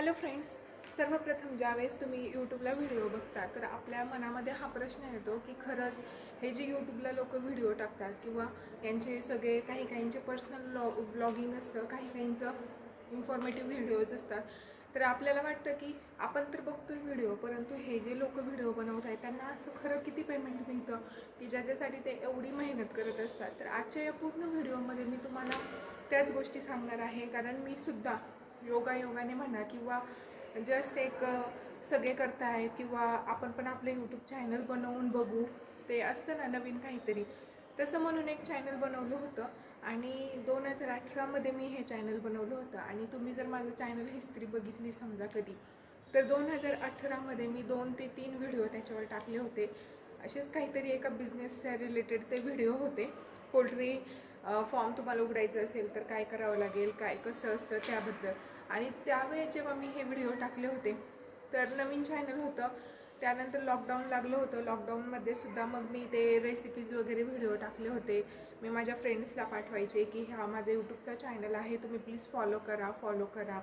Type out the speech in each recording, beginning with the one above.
Hello friends, सर्वप्रथम ज्यावेळेस तुम्ही यूट्यूबला व्हिडिओ बघता तर आपल्या मनामध्ये हा प्रश्न येतो की खरंच हे जे यूट्यूबला लोक व्हिडिओ टाकतात किंवा यांचे सगळे काहींचे पर्सनल व्लॉगिंग असतं, काहींचं इन्फॉर्मेटिव्ह व्हिडिओज असतात, तर आपल्याला वाटतं की आपण तर बघतोय व्हिडिओ, परंतु हे जे लोक व्हिडिओ बनवत आहेत त्यांना असं खरं किती पेमेंट मिळतं की ज्याच्यासाठी ते एवढी मेहनत करत असतात. तर आजच्या या पूर्ण व्हिडिओमध्ये मी तुम्हाला त्याच गोष्टी सांगणार आहे, कारण मी सुद्धा योगाने म्हणा किंवा जस्ट एक सगळे करतायत किंवा आपण पण आपलं यूट्यूब चॅनल बनवून बघू, ते असतं ना नवीन काहीतरी, तसं म्हणून एक चॅनल बनवलं होतं. आणि 2018मध्ये मी हे चॅनल बनवलं होतं. आणि तुम्ही जर माझं चॅनल हिस्ट्री बघितली समजा कधी, तर 2018मध्ये मी 2 ते 3 व्हिडिओ त्याच्यावर टाकले होते. असेच काहीतरी एका बिझनेसच्या रिलेटेड ते व्हिडिओ होते. पोल्ट्री फॉर्म तुम्हाला उघडायचं असेल तर काय करावं लागेल, काय कसं असतं त्याबद्दल. आणि त्यावेळेस जेव्हा मी हे व्हिडिओ टाकले होते तर नवीन चॅनल होतं. त्यानंतर लॉकडाऊन लागलं होतं. लॉकडाऊनमध्ये सुद्धा मग मी ते रेसिपीज वगैरे व्हिडिओ टाकले होते. मी माझ्या फ्रेंड्सला पाठवायचे की हा माझा यूट्यूबचा चॅनल आहे, तुम्ही प्लीज फॉलो करा,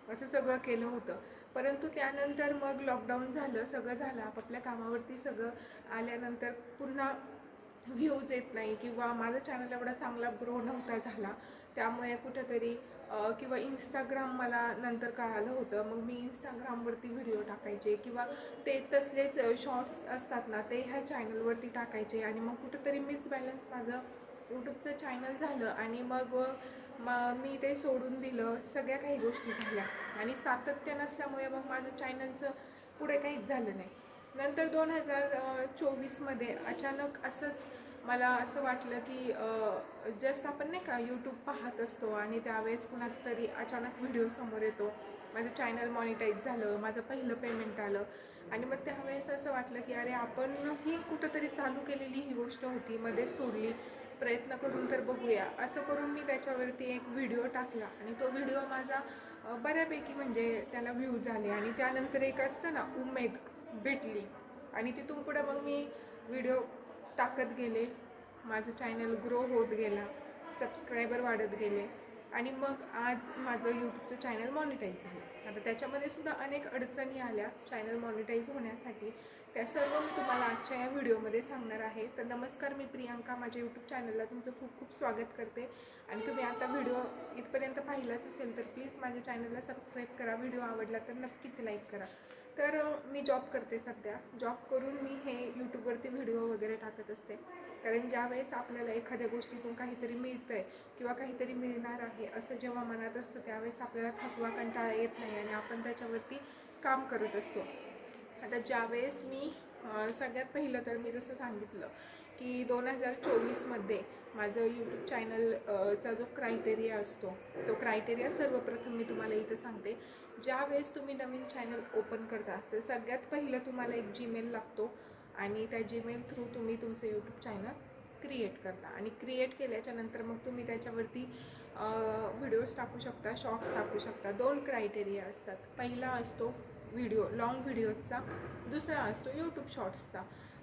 असं सगळं केलं होतं. परंतु त्यानंतर मग लॉकडाऊन झालं, सगळं झालं, आपापल्या कामावरती सगळं आल्यानंतर पुन्हा व्ह्यूज येत नाही किंवा माझा चॅनल एवढा चांगला ग्रो नव्हता झाला, त्यामुळे कुठंतरी किंवा इंस्टाग्राम मला नंतर कळालं होतं. मग मी इंस्टाग्रामवरती व्हिडिओ टाकायचे किंवा ते तसलेच शॉर्ट्स असतात ना, ते ह्या चॅनलवरती टाकायचे. आणि मग कुठंतरी मिसबॅलन्स माझं यूट्यूबचं चॅनल झालं आणि मग मी ते सोडून दिलं. सगळ्या काही गोष्टी झाल्या आणि सातत्य नसल्यामुळे मग माझं चॅनलचं पुढे काहीच झालं नाही. नंतर 2024मध्ये अचानक असंच मला असं वाटलं की जस्ट आपण नाही का यूट्यूब पाहत असतो आणि त्यावेळेस कुणाच तरी अचानक व्हिडिओ समोर येतो, माझं चॅनल मॉनिटाईज झालं, माझं पहिलं पेमेंट आलं. आणि मग त्यावेळेस असं वाटलं की अरे आपणही कुठंतरी चालू केलेली ही गोष्ट होती, मध्येच सोडली, प्रयत्न करून तर बघूया. असं करून मी त्याच्यावरती एक व्हिडिओ टाकला आणि तो व्हिडिओ माझा बऱ्यापैकी म्हणजे त्याला व्ह्यूज आले. आणि त्यानंतर एक असतं ना उमेद भेटली आणि तिथून पुढे मग मी व्हिडिओ टाकत गेले, माझं चॅनल ग्रो होत गेला, सबस्क्रायबर वाढत गेले आणि मग आज माझं यूट्यूबचं चॅनल मॉनिटाईज झालं. आता त्याच्यामध्ये सुद्धा अनेक अडचणी आल्या चॅनल मॉनिटाईज होण्यासाठी, त्या सर्व मी तुम्हाला आजच्या या व्हिडिओमध्ये सांगणार आहे. तर नमस्कार, मी प्रियांका, माझ्या यूट्यूब चॅनलला तुमचं खूप खूप स्वागत करते. आणि तुम्ही आता व्हिडिओ इथपर्यंत पाहिलाच असेल तर प्लीज माझ्या चॅनलला सबस्क्राईब करा, व्हिडिओ आवडला तर नक्कीच लाईक करा. तर मी जॉब करते सध्या. जॉब करून मी हे यूट्यूबवरती व्हिडिओ वगैरे टाकत असते, कारण ज्यावेळेस आपल्याला एखाद्या गोष्टीतून काहीतरी मिळतं आहे किंवा काहीतरी मिळणार आहे असं जेव्हा मनात असतं, त्यावेळेस आपल्याला थकवा कंटाळा येत नाही आणि आपण त्याच्यावरती काम करत असतो. आता ज्यावेळेस मी सगळ्यात पहिलं तर मी जसं सांगितलं की 2024मध्ये माझं यूट्यूब चॅनलचा जो क्रायटेरिया असतो, तो क्रायटेरिया सर्वप्रथम मी तुम्हाला इथं सांगते. ज्यावेळेस तुम्ही नवीन चॅनल ओपन करता तर सगळ्यात पहिलं तुम्हाला एक जीमेल लागतो आणि त्या जीमेल थ्रू तुम्ही तुमचं यूट्यूब चॅनल क्रिएट करता. आणि क्रिएट केल्याच्यानंतर मग तुम्ही त्याच्यावरती व्हिडिओज टाकू शकता, शॉर्ट्स टाकू शकता. 2 क्रायटेरिया असतात. पहिला असतो व्हिडिओ, लॉंग व्हिडिओजचा, दुसरा असतो यूट्यूब शॉर्ट्सचा.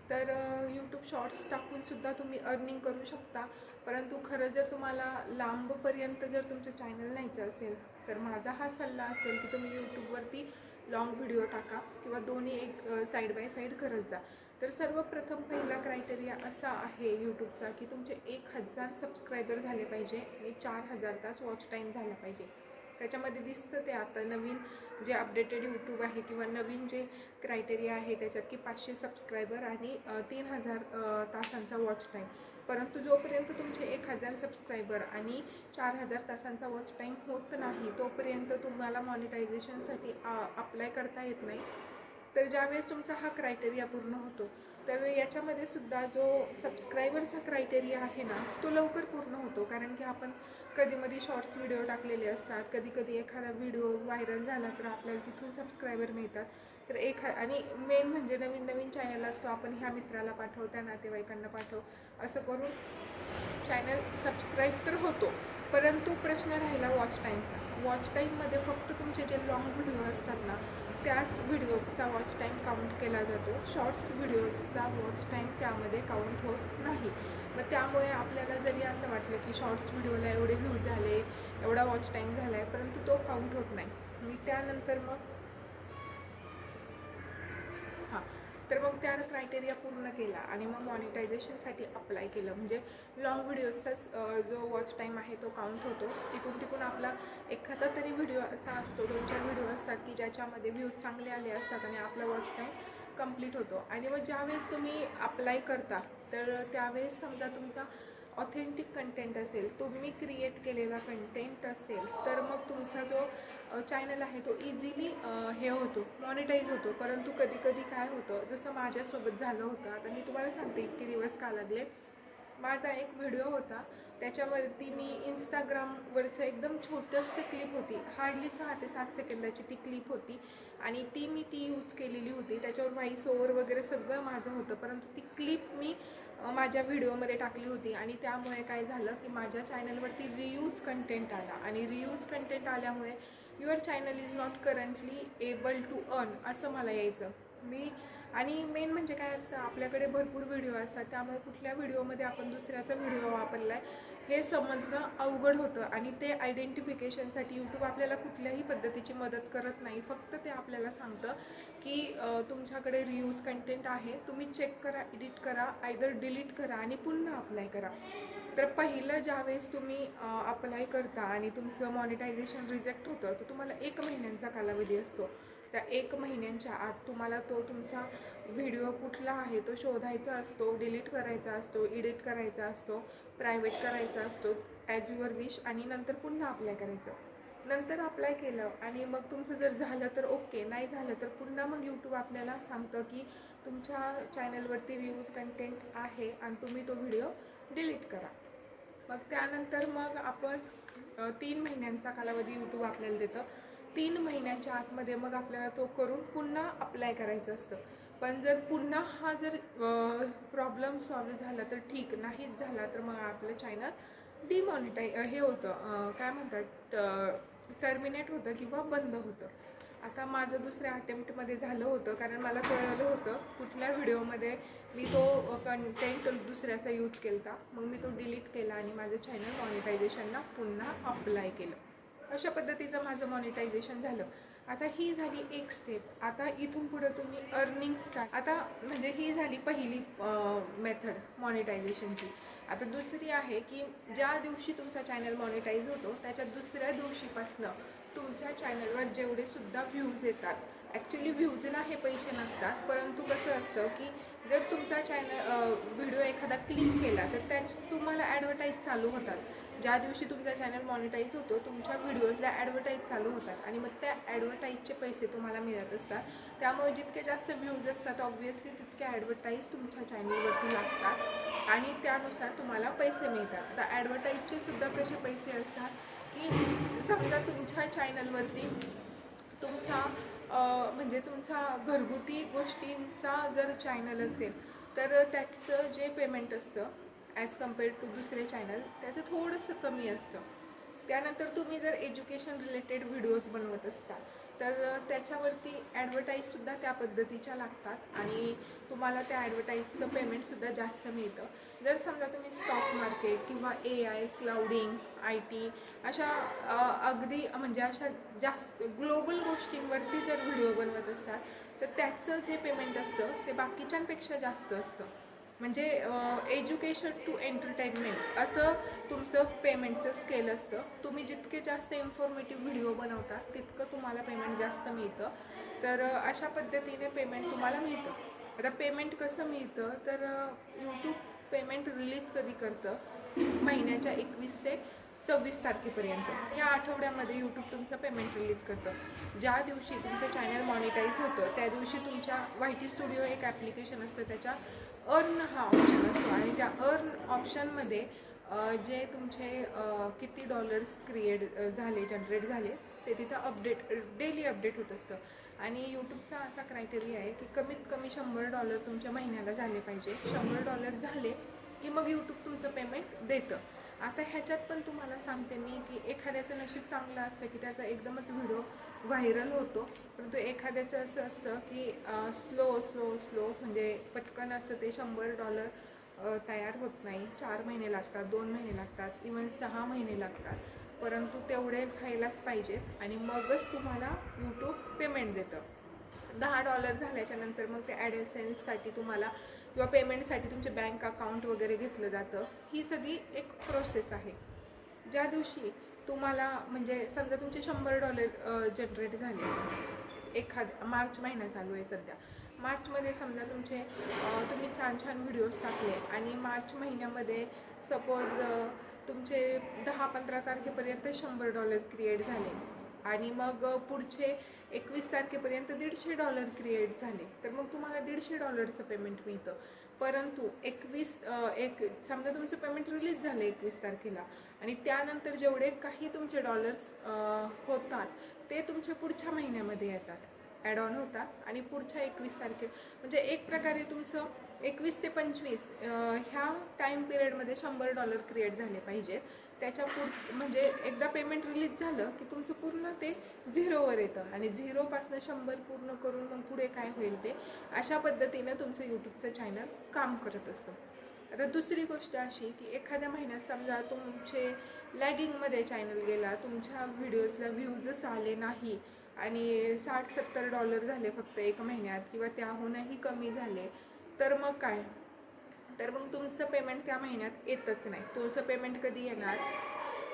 तर यूट्यूब शॉर्ट्स टाकूनसुद्धा तुम्ही अर्निंग करू शकता. परंतु खरं जर तुम्हाला लांबपर्यंत जर तुमचं चॅनल न्यायचं असेल तर माझा हा सल्ला असेल की तुम्ही यूट्यूबवरती लॉंग व्हिडिओ टाका किंवा दोन्ही एक साईड बाय साईड करत जा. तर सर्वप्रथम पहिला क्रायटेरिया असा आहे यूट्यूबचा की तुमचे 1000 सबस्क्रायबर झाले पाहिजे आणि 4000 तास वॉच टाईम झाला पाहिजे. त्याच्यामध्ये दिसतं ते आता नवीन जे अपडेटेड यूट्यूब आहे किंवा नवीन जे क्रायटेरिया आहे त्याच्यात की 500 सबस्क्रायबर आणि 3000 तासांचा वॉच टाईम. परंतु जोपर्यंत तुमचे 1000 सबस्क्रायबर आणि 4000 तासांचा वॉच टाईम होत नाही तोपर्यंत तुम्हाला मॉनिटायझेशनसाठी अप्लाय करता येत नाही. तर ज्यावेळेस तुमचा हा क्रायटेरिया पूर्ण होतो तर याच्यामध्ये सुद्धा जो सबस्क्रायबरचा क्रायटेरिया आहे ना, तो लवकर पूर्ण होतो. कारण की आपण कधीमधी शॉर्ट्स व्हिडिओ टाकलेले असतात, कधी एखादा व्हिडिओ व्हायरल झाला तर आपल्याला तिथून सबस्क्रायबर मिळतात. तर आणि मेन म्हणजे नवीन चॅनल असतो, आपण ह्या मित्राला पाठव, त्या नातेवाईकांना पाठव, असं करून चॅनल सबस्क्राईब तर होतो. परंतु प्रश्न राहिला वॉच टाईमचा. वॉच टाईममध्ये फक्त तुमचे जे लॉंग व्हिडिओ असतात ना, त्याच व्हिडिओचा वॉच टाईम काउंट केला जातो. शॉर्ट्स व्हिडिओचा वॉच टाईम त्यामध्ये काउंट होत नाही. मग त्यामुळे आपल्याला जरी असं वाटलं की शॉर्ट्स व्हिडिओला एवढे व्ह्यूज झाले, एवढा वॉच टाईम झाला आहे, परंतु तो काउंट होत नाही. मी त्यानंतर मग हां, तर मग त्या क्रायटेरिया पूर्ण केला आणि मग मॉनिटायझेशनसाठी अप्लाय केलं. म्हणजे लॉंग व्हिडिओचाच जो वॉच टाईम आहे तो काउंट होतो. तिकून तिकून आपला एखादा तरी व्हिडिओ असा असतो, 2-4 व्हिडिओ असतात की ज्याच्यामध्ये व्ह्यूज चांगले आले असतात आणि आपला वॉच टाईम कंप्लीट होतो. आणि मग ज्यावेळेस तुम्ही अप्लाय करता तर त्यावेळेस समजा तुमचा ऑथेंटिक कंटेंट असेल, तुम्ही क्रिएट केलेला कंटेंट असेल, तर मग तुमचा जो चॅनल आहे तो इझिली हे होतो, मॉनिटाईज होतो. परंतु कधी कधी काय होतं, जसं माझ्यासोबत झालं होतं, आता मी तुम्हाला सांगते इतके दिवस का लागले. माझा एक व्हिडिओ होता, त्याच्यावरती मी इंस्टाग्रामवरचं एकदम छोटंसं क्लिप होती, हार्डली 6 ते 7 सेकंदाची ती क्लिप होती आणि ती यूज केलेली होती. त्याच्यावर व्हॉइस ओव्हर वगैरे सगळं माझं होतं, परंतु ती क्लिप मी माझ्या व्हिडिओमध्ये टाकली होती आणि त्यामुळे काय झालं की माझ्या चॅनलवरती रियूज कंटेंट आला आणि रियूज कंटेंट आल्यामुळे your channel is not currently able to earn असं मला यायचं. आणि मेन म्हणजे काय असतं, आपल्याकडे भरपूर व्हिडिओ असतात, त्यामुळे कुठल्या व्हिडिओमध्ये आपण दुसऱ्याचा व्हिडिओ वापरला आहे हे समजणं अवघड होतं आणि ते आयडेंटिफिकेशनसाठी यूट्यूब आपल्याला कुठल्याही पद्धतीची मदत करत नाही. फक्त ते आपल्याला सांगतं की तुमच्याकडे रियूज कंटेंट आहे, तुम्ही चेक करा, एडिट करा, आयदर डिलीट करा आणि पुन्हा अप्लाय करा. तर पहिलं ज्यावेळेस तुम्ही अप्लाय करता आणि तुमचं मॉनिटायझेशन रिजेक्ट होतं, तर तुम्हाला 1 महिन्यांचा कालावधी असतो. त्या 1 महिन्यांच्या आत तुम्हाला तो तुमचा व्हिडिओ कुठला आहे तो शोधायचा असतो, डिलीट करायचा असतो, एडिट करायचा असतो, प्रायव्हेट करायचा असतो, ॲज युअर विश, आणि नंतर पुन्हा अप्लाय करायचं. नंतर अप्लाय केलं आणि मग तुमचं जर झालं तर ओके, नाही झालं तर पुन्हा मग यूट्यूब आपल्याला सांगतं की तुमच्या चॅनलवरती रिव्ह्यूज कंटेंट आहे आणि तुम्ही तो व्हिडिओ डिलीट करा. मग त्यानंतर मग आपण 3 महिन्यांचा कालावधी यूट्यूब आपल्याला देतं. 3 महिन्याच्या आतमध्ये मग आपल्याला तो करून पुन्हा अप्लाय करायचं असतं. पण जर पुन्हा हा जर प्रॉब्लेम सॉल्व्ह झाला तर ठीक, नाहीच झाला तर मग आपलं चॅनल हे होतं, काय म्हणतात, टर्मिनेट होतं किंवा बंद होतं. आता माझं दुसऱ्या अटेम्प्टमध्ये झालं होतं, कारण मला कळलं होतं कुठल्या व्हिडिओमध्ये मी तो कंटेंट दुसऱ्याचा यूज केला होता. मग मी तो डिलीट केला आणि माझं चॅनल मॉनिटायझेशनला पुन्हा अप्लाय केलं. अशा पद्धतीचं माझं मॉनिटायझेशन झालं. आता ही झाली एक स्टेप. आता इथून पुढे तुम्ही अर्निंग स्टार्ट, आता म्हणजे ही झाली पहिली मेथड मॉनिटायझेशनची. आता दुसरी आहे की ज्या दिवशी तुमचा चॅनल मॉनिटाईज होतो त्याच्या दुसऱ्या दिवशीपासनं तुमच्या चॅनलवर जेवढे सुद्धा व्ह्यूज येतात, ॲक्च्युली व्ह्यूजला हे पैसे नसतात, परंतु कसं असतं की जर तुमचा व्हिडिओ एखादा क्लिक केला तर तुम्हाला ॲडव्हर्टाईज चालू होतात. ज्या दिवशी तुमचा चॅनल मॉनिटाईज होतो तुमच्या व्हिडिओजला ॲडव्हर्टाईज चालू होतात आणि मग त्या ॲडव्हर्टाईजचे पैसे तुम्हाला मिळत असतात. त्यामुळे जितके जास्त व्ह्यूज असतात ऑब्व्हियसली तितके ॲडव्हर्टाईज तुमच्या चॅनलवरती लागतात आणि त्यानुसार तुम्हाला पैसे मिळतात. आता ॲडव्हर्टाईजचे सुद्धा कसे पैसे असतात की समजा तुमच्या चॅनलवरती तुमचा म्हणजे तुमचा घरगुती गोष्टींचा जर चॅनल असेल तर त्याचं जे पेमेंट असतं ॲज कम्पेअर्ड टू दुसरे चॅनल त्याचं थोडंसं कमी असतं. त्यानंतर तुम्ही जर एज्युकेशन रिलेटेड व्हिडिओज बनवत असता तर त्याच्यावरती ॲडव्हर्टाईजसुद्धा त्या पद्धतीच्या लागतात आणि तुम्हाला त्या ॲडव्हर्टाईजचं पेमेंटसुद्धा जास्त मिळतं. जर समजा तुम्ही स्टॉक मार्केट किंवा AI, क्लाउडिंग, IT अशा अगदी म्हणजे अशा जास्त ग्लोबल गोष्टींवरती जर व्हिडिओ बनवत असतात तर त्याचं जे पेमेंट असतं ते बाकीच्यांपेक्षा जास्त असतं. म्हणजे एज्युकेशन टू एंटरटेनमेंट असं तुमचं पेमेंटचं स्केल असतं. तुम्ही जितके जास्त इन्फॉर्मेटिव्ह व्हिडिओ बनवता तितकं तुम्हाला पेमेंट जास्त मिळतं. तर अशा पद्धतीने पेमेंट तुम्हाला मिळतं. आता पेमेंट कसं मिळतं तर यूट्यूब पेमेंट रिलीज कधी करतं, महिन्याच्या 21 ते 26 तारखेपर्यंत या आठवड्यामध्ये यूट्यूब तुमचं पेमेंट रिलीज करतं. ज्या दिवशी तुमचं चॅनल मॉनिटाईज होतं त्या दिवशी तुमच्या YT स्टुडिओ एक ॲप्लिकेशन असतं, त्याच्या अर्न हा ऑप्शन असतो आणि त्या अर्न ऑप्शनमध्ये जे तुमचे किती डॉलर्स जनरेट झाले ते तिथं डेली अपडेट होत असतं. आणि यूट्यूबचा असा क्रायटेरिया आहे की कमीत कमी $100 तुमच्या महिन्याला झाले पाहिजे. $100 झाले की मग यूट्यूब तुमचं पेमेंट देतं. आता ह्याच्यात पण तुम्हाला सांगते मी की एखाद्याचं नशीब चांगलं असतं की त्याचा एकदमच व्हिडिओ व्हायरल होतो, परंतु एखाद्याचं असं असतं की स्लो म्हणजे पटकन असं ते $100 तयार होत नाही. 4 महिने लागतात, 2 महिने लागतात, इवन 6 महिने लागतात. परंतु तेवढे व्हायलाच पाहिजेत आणि मगच तुम्हाला यूट्यूब पेमेंट देतं. $10 झाल्याच्या नंतर मग ते ॲडसेन्ससाठी तुम्हाला किंवा पेमेंटसाठी तुमचे बँक अकाउंट वगैरे घेतलं जातं. ही सगळी एक प्रोसेस आहे. ज्या दिवशी तुम्हाला म्हणजे समजा तुमचे $100 जनरेट झाले, मार्च महिना चालू आहे सध्या. मार्चमध्ये समजा तुम्ही छान छान व्हिडिओज टाकले आणि मार्च महिन्यामध्ये सपोज तुमचे 10-15 तारखेपर्यंत $100 क्रिएट झाले आणि मग पुढचे 21 तारखेपर्यंत $150 क्रिएट झाले, तर मग तुम्हाला $150 पेमेंट मिळतं. परंतु समजा तुमचं पेमेंट रिलीज झालं 21 तारखेला आणि त्यानंतर जेवढे काही तुमचे डॉलर्स होतात ते तुमच्या पुढच्या महिन्यामध्ये येतात, ॲड ऑन होतात आणि पुढच्या 21 तारखे म्हणजे एक प्रकारे तुमचं 21 ते 25 ह्या टाईम पिरियडमध्ये $100 क्रिएट झाले पाहिजे. त्याच्या म्हणजे एकदा पेमेंट रिलीज झालं की तुमचं पूर्ण ते 0वर येतं आणि 0पासून 100 पूर्ण करून मग पुढे काय होईल ते अशा पद्धतीनं तुमचं यूट्यूबचं चॅनल काम करत असतं. आता दुसरी गोष्ट अशी की एखाद्या महिन्यात समजा तुमचे लॅगिंगमध्ये चॅनल गेला, तुमच्या व्हिडिओजला व्ह्यूजच आले नाही आणि $60-70 झाले फक्त एक महिन्यात किंवा त्याहूनही कमी झाले, तर मग काय, तर मग तुमचं पेमेंट त्या महिन्यात येतच नाही. तुमचं पेमेंट कधी येणार,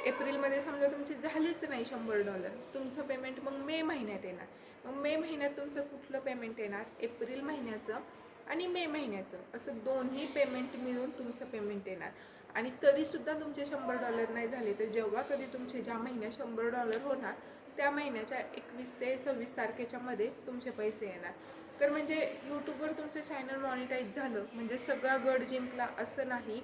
एप्रिलमध्ये समजा तुमची झालीच नाही $100, तुमचं पेमेंट मग मे महिन्यात येणार. मग मे महिन्यात तुमचं कुठलं पेमेंट येणार, एप्रिल महिन्याचं आणि मे महिन्याचं, असं दोन्ही पेमेंट मिळून तुमचं पेमेंट येणार. आणि तरीसुद्धा तुमचे $100 नाही झाले, तर जेव्हा कधी तुमचे ज्या महिन्यात $100 होणार त्या महिन्याच्या 21 ते 26 तारखेच्या मध्ये तुमचे पैसे येणार. तर म्हणजे यूट्यूबवर तुमचं चॅनल मॉनिटाईज झालं म्हणजे सगळा गड जिंकला असं नाही.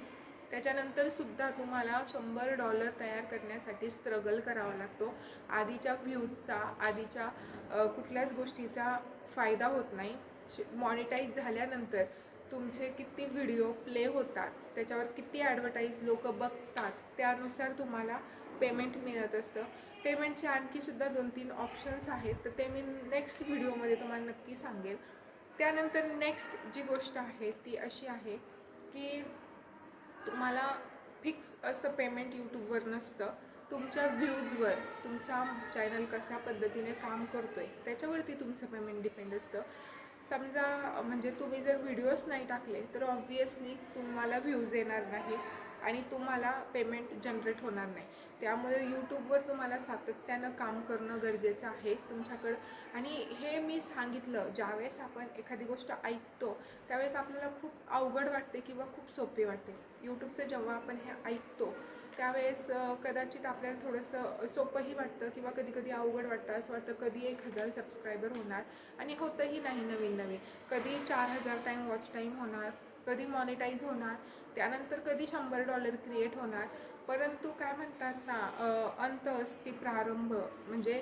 त्याच्यानंतर सुद्धा तुम्हाला $100 तयार करण्यासाठी स्ट्रगल करावा लागतो. आधीच्या व्ह्यूजचा, आधीच्या कुठल्याच गोष्टीचा फायदा होत नाही. मॉनिटाईज झाल्यानंतर तुमचे किती व्हिडिओ प्ले होतात, त्याच्यावर किती ॲडव्हर्टाईज लोक बघतात, त्यानुसार तुम्हाला पेमेंट मिळत असतं. पेमेंटचे आणखीसुद्धा 2-3 ऑप्शन्स आहेत, तर ते मी नेक्स्ट व्हिडिओमध्ये तुम्हाला नक्की सांगेल. त्यानंतर नेक्स्ट जी गोष्ट आहे ती अशी आहे की तुम्हाला फिक्स असं पेमेंट यूट्यूबवर नसतं. तुमच्या व्ह्यूजवर तुमचा चॅनल कशा पद्धतीने काम करतो आहे त्याच्यावरती तुमचं पेमेंट डिपेंड असतं. समजा म्हणजे तुम्ही जर व्हिडिओज नाही टाकले तर ऑब्व्हियसली तुम्हाला व्ह्यूज येणार नाही आणि तुम्हाला पेमेंट जनरेट होणार नाही. त्यामुळे यूट्यूबवर तुम्हाला सातत्यानं काम करणं गरजेचं आहे तुमच्याकडं. आणि हे मी सांगितलं, ज्यावेळेस आपण एखादी गोष्ट ऐकतो त्यावेळेस आपल्याला खूप अवघड वाटते किंवा खूप सोपे वाटते. यूट्यूबचं जेव्हा आपण हे ऐकतो त्यावेळेस कदाचित आपल्याला थोडंसं सोपंही वाटतं किंवा कधी कधी अवघड वाटतं. असं वाटतं कधी 1000 सबस्क्रायबर होणार आणि होतंही नाही. नवीन कधी 4000 टाईम वॉच टाईम होणार, कधी मॉनिटाईज होणार, त्यानंतर कधी $100 क्रिएट होणार. परंतु काय म्हणतात ना, अंत असती प्रारंभ. म्हणजे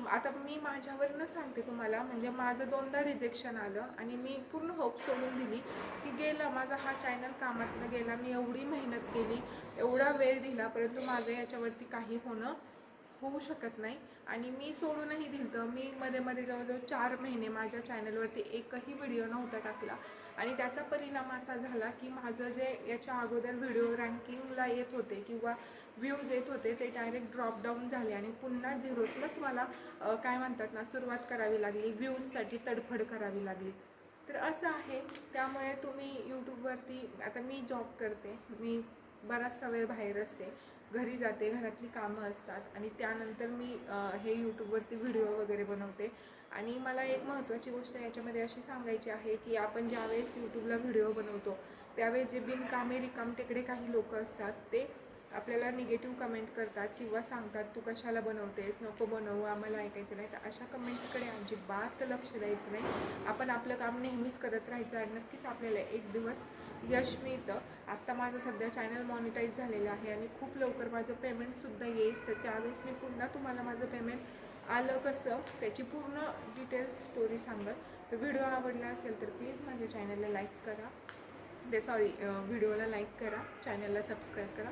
आता मी माझ्यावरनं सांगते तुम्हाला, म्हणजे माझं 2दा रिजेक्शन आलं आणि मी पूर्ण होप सोडून दिली की गेला माझा हा चॅनल कामातनं गेला. मी एवढी मेहनत केली, एवढा वेळ दिला, परंतु माझं याच्यावरती काही होऊ शकत नाही आणि मी सोडूनही दिलं. मी मध्ये जवळजवळ 4 महिने माझ्या चॅनलवरती एकही व्हिडिओ नव्हता टाकला आणि त्याचा परिणाम असा झाला की माझं जे याच्या अगोदर व्हिडिओ रँकिंगला येत होते किंवा व्ह्यूज येत होते ते डायरेक्ट ड्रॉप डाऊन झाले आणि पुन्हा झिरोतनंच मला काय म्हणतात ना सुरुवात करावी लागली, व्ह्यूजसाठी तडफड करावी लागली. तर असं आहे. त्यामुळे तुम्ही यूट्यूबवरती, आता मी जॉब करते, मी बराचसा वेळ बाहेर असते, घरी जाते, घरातली कामं असतात आणि त्यानंतर मी हे यूट्यूबवरती व्हिडिओ वगैरे बनवते. आणि मला एक महत्त्वाची गोष्ट याच्यामध्ये अशी सांगायची आहे की आपण ज्यावेळेस यूट्यूबला व्हिडिओ बनवतो त्यावेळेस जे बिनकामे रिकामटेकडे काही लोक असतात ते आपल्याला निगेटिव्ह कमेंट करतात किंवा सांगतात तू कशाला बनवतेस, नको बनवू, आम्हाला ऐकायचं नाही. तर अशा कमेंट्सकडे अजिबात लक्ष द्यायचं नाही. आपण आपलं काम नेहमीच करत राहायचं आणि नक्कीच आपल्याला एक दिवस यश मिळतं. आत्ता माझं सध्या चॅनल मॉनिटाईज झालेलं आहे आणि खूप लवकर माझं पेमेंटसुद्धा येईल. तर त्यावेळेस मी पुन्हा तुम्हाला माझं पेमेंट आलं कसं त्याची पूर्ण डिटेल स्टोरी सांगत. तर व्हिडिओ आवडला असेल तर प्लीज माझ्या चॅनलला लाईक करा, व्हिडिओला लाईक करा, चॅनलला सबस्क्राईब करा.